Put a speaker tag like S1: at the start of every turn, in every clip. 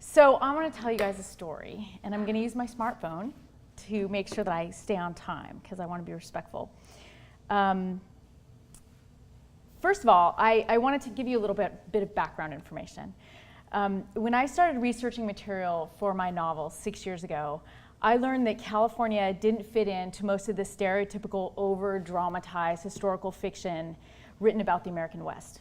S1: So I want to tell you guys a story, and I'm going to use my smartphone to make sure that I stay on time because I want to be respectful. First of all, I wanted to give you a little bit of background information. When I started researching material for my novel 6 years ago, I learned that California didn't fit into most of the stereotypical over-dramatized historical fiction written about the American West.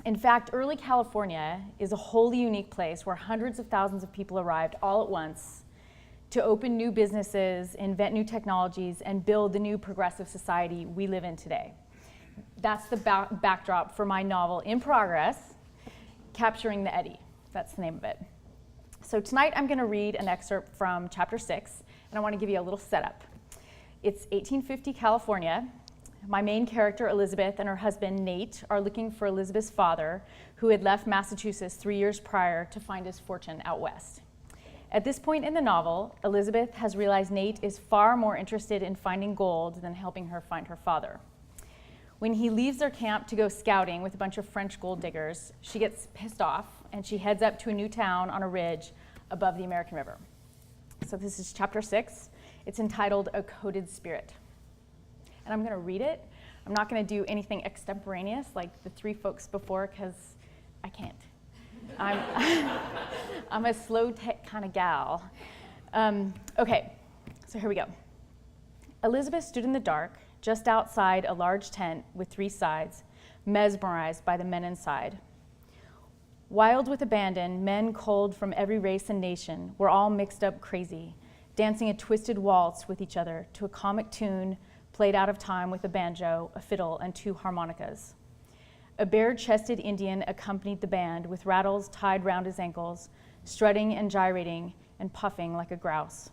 S1: In fact, early California is a wholly unique place where hundreds of thousands of people arrived all at once to open new businesses, invent new technologies, and build the new progressive society we live in today. That's the backdrop for my novel In Progress, Capturing the Eddy. That's the name of it. So tonight I'm going to read an excerpt from chapter 6, and I want to give you a little setup. It's 1850 California. My main character, Elizabeth, and her husband, Nate, are looking for Elizabeth's father, who had left Massachusetts 3 years prior to find his fortune out west. At this point in the novel, Elizabeth has realized Nate is far more interested in finding gold than helping her find her father. When he leaves their camp to go scouting with a bunch of French gold diggers, she gets pissed off, and she heads up to a new town on a ridge above the American River. So this is chapter 6. It's entitled A Coded Spirit. And I'm going to read it. I'm not going to do anything extemporaneous like the three folks before because I can't. I'm a slow tech kind of gal. Okay, so here we go. Elizabeth stood in the dark just outside a large tent with 3 sides, mesmerized by the men inside. Wild with abandon, men culled from every race and nation were all mixed up crazy, dancing a twisted waltz with each other to a comic tune played out of time with a banjo, a fiddle, and 2 harmonicas. A bare-chested Indian accompanied the band with rattles tied round his ankles, strutting and gyrating and puffing like a grouse.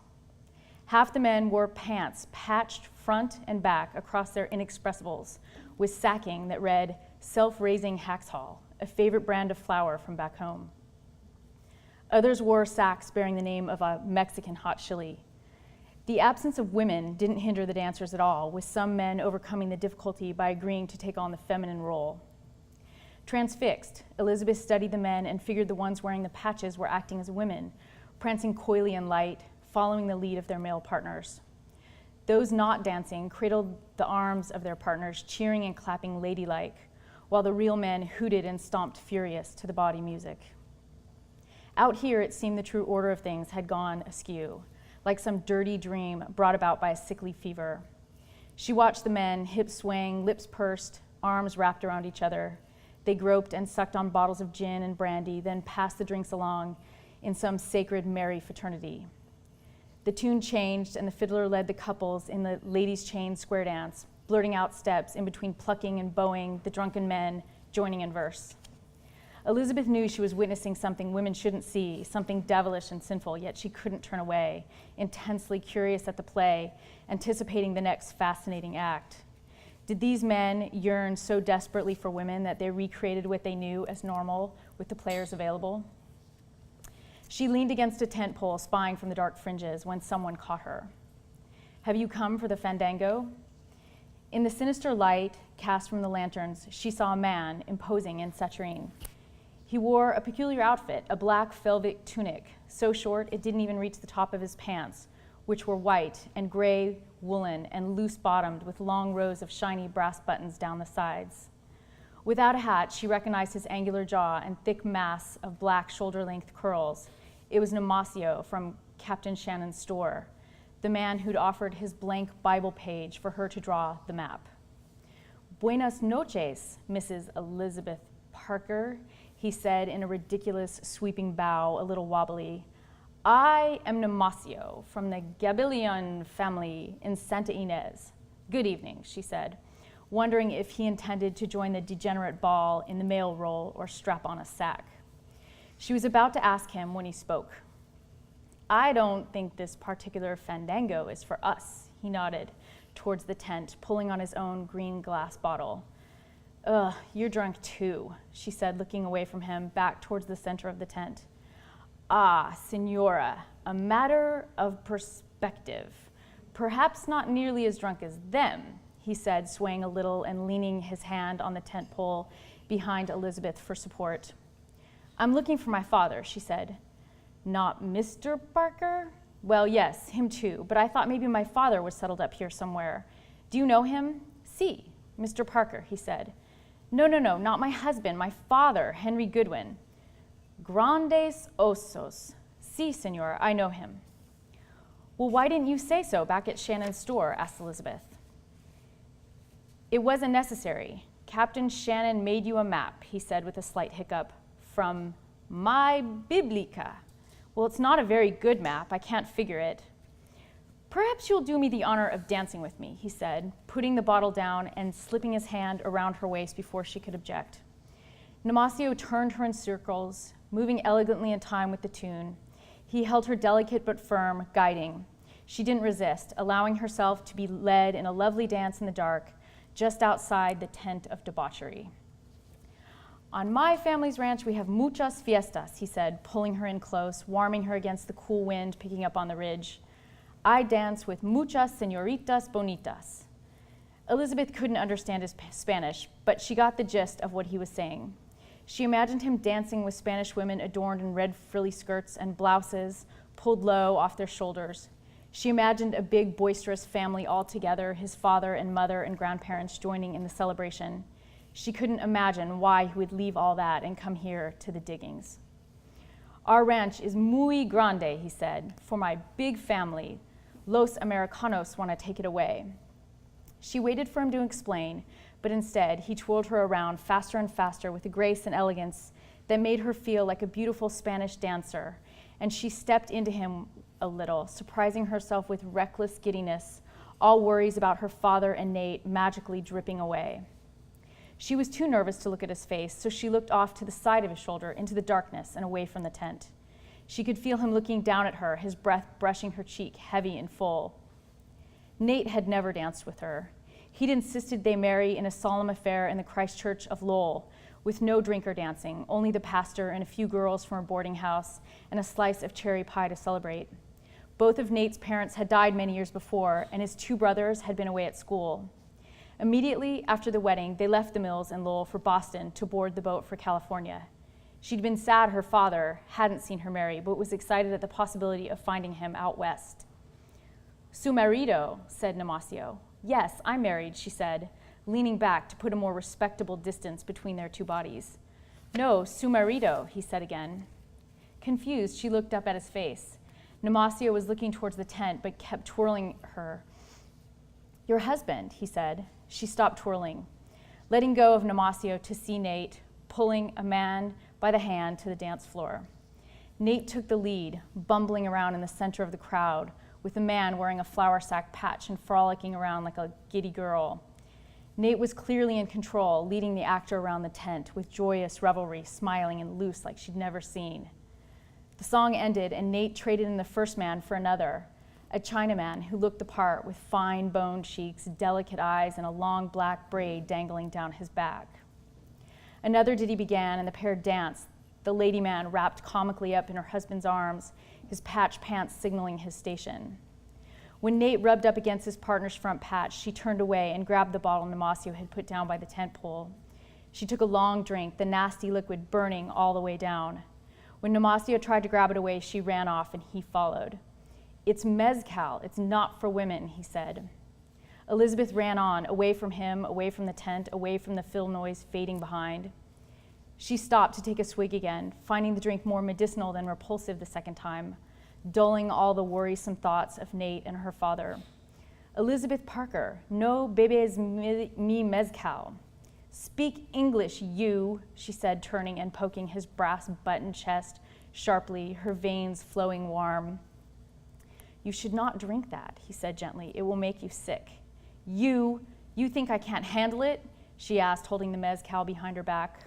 S1: Half the men wore pants patched front and back across their inexpressibles with sacking that read self-raising Haxall, a favorite brand of flour from back home. Others wore sacks bearing the name of a Mexican hot chili. The absence of women didn't hinder the dancers at all, with some men overcoming the difficulty by agreeing to take on the feminine role. Transfixed, Elizabeth studied the men and figured the ones wearing the patches were acting as women, prancing coyly and light, following the lead of their male partners. Those not dancing cradled the arms of their partners, cheering and clapping ladylike, while the real men hooted and stomped furious to the body music. Out here, it seemed the true order of things had gone askew, like some dirty dream brought about by a sickly fever. She watched the men, hips swaying, lips pursed, arms wrapped around each other. They groped and sucked on bottles of gin and brandy, then passed the drinks along in some sacred merry fraternity. The tune changed, and the fiddler led the couples in the ladies' chain square dance, blurting out steps in between plucking and bowing, the drunken men joining in verse. Elizabeth knew she was witnessing something women shouldn't see, something devilish and sinful, yet she couldn't turn away, intensely curious at the play, anticipating the next fascinating act. Did these men yearn so desperately for women that they recreated what they knew as normal with the players available? She leaned against a tent pole, spying from the dark fringes, when someone caught her. "Have you come for the fandango?" In the sinister light cast from the lanterns, she saw a man imposing in saturine. He wore a peculiar outfit, a black velvet tunic, so short it didn't even reach the top of his pants, which were white and gray woolen and loose-bottomed with long rows of shiny brass buttons down the sides. Without a hat, she recognized his angular jaw and thick mass of black shoulder-length curls. It was Namasio from Captain Shannon's store, the man who'd offered his blank Bible page for her to draw the map. "Buenas noches, Mrs. Elizabeth Parker," he said in a ridiculous sweeping bow, a little wobbly. "I am Namasio from the Gabellion family in Santa Ynez. Good evening," she said, wondering if he intended to join the degenerate ball in the mail roll or strap on a sack. She was about to ask him when he spoke. "I don't think this particular fandango is for us," he nodded towards the tent, pulling on his own green glass bottle. "Ugh, you're drunk too," she said, looking away from him, back towards the center of the tent. "Ah, Senora, a matter of perspective. Perhaps not nearly as drunk as them," he said, swaying a little and leaning his hand on the tent pole behind Elizabeth for support. "I'm looking for my father," she said. Not Mr. Parker? Well, yes, him too, but I thought maybe my father was settled up here somewhere. Do you know him? Si, Mr. Parker, he said. No, not my husband, my father, Henry Goodwin. Grandes osos. Si, senor, I know him. Well, why didn't you say so back at Shannon's store? Asked Elizabeth. It wasn't necessary. Captain Shannon made you a map, he said with a slight hiccup, from my Biblica. Well, it's not a very good map. I can't figure it. Perhaps you'll do me the honor of dancing with me, he said, putting the bottle down and slipping his hand around her waist before she could object. Namasio turned her in circles, moving elegantly in time with the tune. He held her delicate but firm, guiding. She didn't resist, allowing herself to be led in a lovely dance in the dark, just outside the tent of debauchery. On my family's ranch, we have muchas fiestas, he said, pulling her in close, warming her against the cool wind picking up on the ridge. I dance with muchas señoritas bonitas. Elizabeth couldn't understand his Spanish, but she got the gist of what he was saying. She imagined him dancing with Spanish women adorned in red frilly skirts and blouses pulled low off their shoulders. She imagined a big, boisterous family all together, his father and mother and grandparents joining in the celebration. She couldn't imagine why he would leave all that and come here to the diggings. Our ranch is muy grande, he said, for my big family. Los Americanos want to take it away. She waited for him to explain, but instead he twirled her around faster and faster with a grace and elegance that made her feel like a beautiful Spanish dancer, and she stepped into him a little, surprising herself with reckless giddiness, all worries about her father and Nate magically dripping away. She was too nervous to look at his face, so she looked off to the side of his shoulder, into the darkness and away from the tent. She could feel him looking down at her, his breath brushing her cheek, heavy and full. Nate had never danced with her. He'd insisted they marry in a solemn affair in the Christ Church of Lowell, with no drinker dancing, only the pastor and a few girls from a boarding house and a slice of cherry pie to celebrate. Both of Nate's parents had died many years before, and his two brothers had been away at school. Immediately after the wedding, they left the mills in Lowell for Boston to board the boat for California. She'd been sad her father hadn't seen her marry, but was excited at the possibility of finding him out west. Su marido, said Namasio. Yes, I'm married, she said, leaning back to put a more respectable distance between their two bodies. No, su marido, he said again. Confused, she looked up at his face. Namasio was looking towards the tent, but kept twirling her. Your husband, he said. She stopped twirling, letting go of Namasio to see Nate, pulling a man by the hand to the dance floor. Nate took the lead, bumbling around in the center of the crowd, with a man wearing a flour sack patch and frolicking around like a giddy girl. Nate was clearly in control, leading the actor around the tent with joyous revelry, smiling and loose like she'd never seen. The song ended, and Nate traded in the first man for another, a Chinaman who looked the part with fine boned cheeks, delicate eyes, and a long black braid dangling down his back. Another ditty began, and the pair danced, the lady man wrapped comically up in her husband's arms, his patch pants signaling his station. When Nate rubbed up against his partner's front patch, she turned away and grabbed the bottle Namasio had put down by the tent pole. She took a long drink, the nasty liquid burning all the way down. When Namasio tried to grab it away, she ran off and he followed. It's mezcal, it's not for women, he said. Elizabeth ran on, away from him, away from the tent, away from the fill noise fading behind. She stopped to take a swig again, finding the drink more medicinal than repulsive the second time, dulling all the worrisome thoughts of Nate and her father. Elizabeth Parker, no bebes mi mezcal. Speak English, you, she said, turning and poking his brass button chest sharply, her veins flowing warm. You should not drink that, he said gently. It will make you sick. You think I can't handle it? She asked, holding the mezcal behind her back.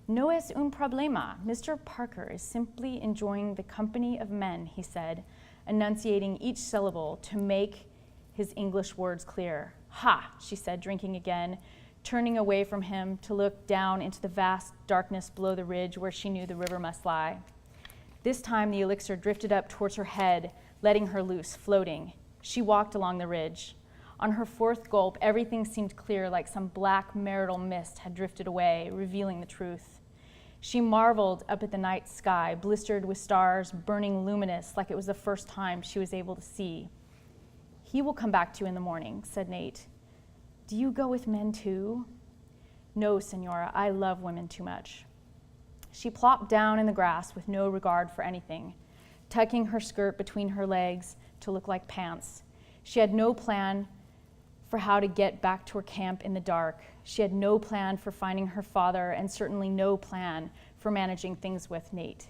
S1: No es un problema. Mr. Parker is simply enjoying the company of men, he said, enunciating each syllable to make his English words clear. Ha, she said, drinking again, turning away from him to look down into the vast darkness below the ridge where she knew the river must lie. This time the elixir drifted up towards her head, letting her loose, floating. She walked along the ridge. On her fourth gulp, everything seemed clear, like some black marital mist had drifted away, revealing the truth. She marveled up at the night sky, blistered with stars, burning luminous like it was the first time she was able to see. "He will come back to you in the morning," said Nate. "Do you go with men too?" "No, Senora, I love women too much." She plopped down in the grass with no regard for anything, tucking her skirt between her legs to look like pants. She had no plan for how to get back to her camp in the dark. She had no plan for finding her father, and certainly no plan for managing things with Nate.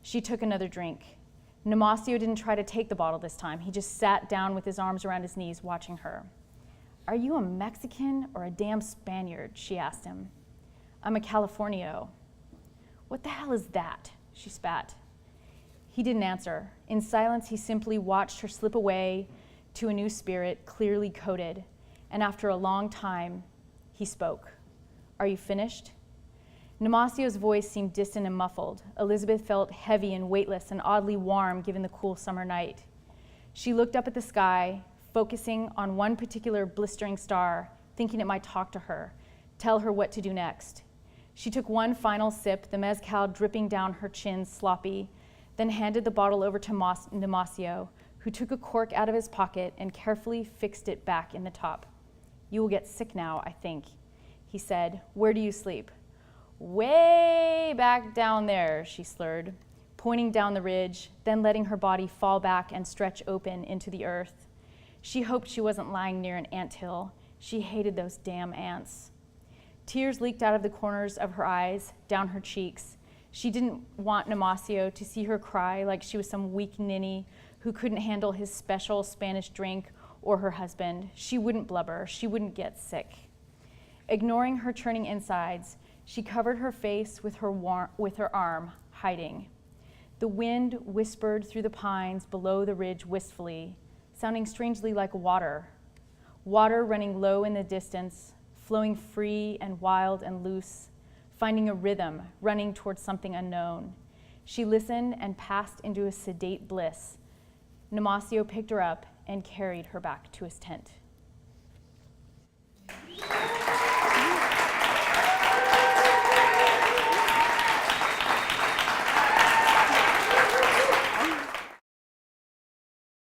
S1: She took another drink. Nemesio didn't try to take the bottle this time. He just sat down with his arms around his knees, watching her. "Are you a Mexican or a damn Spaniard?" she asked him. "I'm a Californio." "What the hell is that?" she spat. He didn't answer. In silence, he simply watched her slip away to a new spirit, clearly coded, and after a long time, he spoke. "Are you finished?" Nemesio's voice seemed distant and muffled. Elizabeth felt heavy and weightless and oddly warm given the cool summer night. She looked up at the sky, focusing on one particular blistering star, thinking it might talk to her, tell her what to do next. She took one final sip, the mezcal dripping down her chin, sloppy, then handed the bottle over to Nemesio, who took a cork out of his pocket and carefully fixed it back in the top. "You will get sick now, I think," he said. "Where do you sleep?" "Way back down there," she slurred, pointing down the ridge, then letting her body fall back and stretch open into the earth. She hoped she wasn't lying near an anthill. She hated those damn ants. Tears leaked out of the corners of her eyes, down her cheeks. She didn't want Nemesio to see her cry like she was some weak ninny who couldn't handle his special Spanish drink or her husband. She wouldn't blubber. She wouldn't get sick. Ignoring her churning insides, she covered her face with her arm, hiding. The wind whispered through the pines below the ridge wistfully, sounding strangely like water. Water running low in the distance, flowing free and wild and loose, finding a rhythm, running towards something unknown. She listened and passed into a sedate bliss. Nemesio picked her up and carried her back to his tent.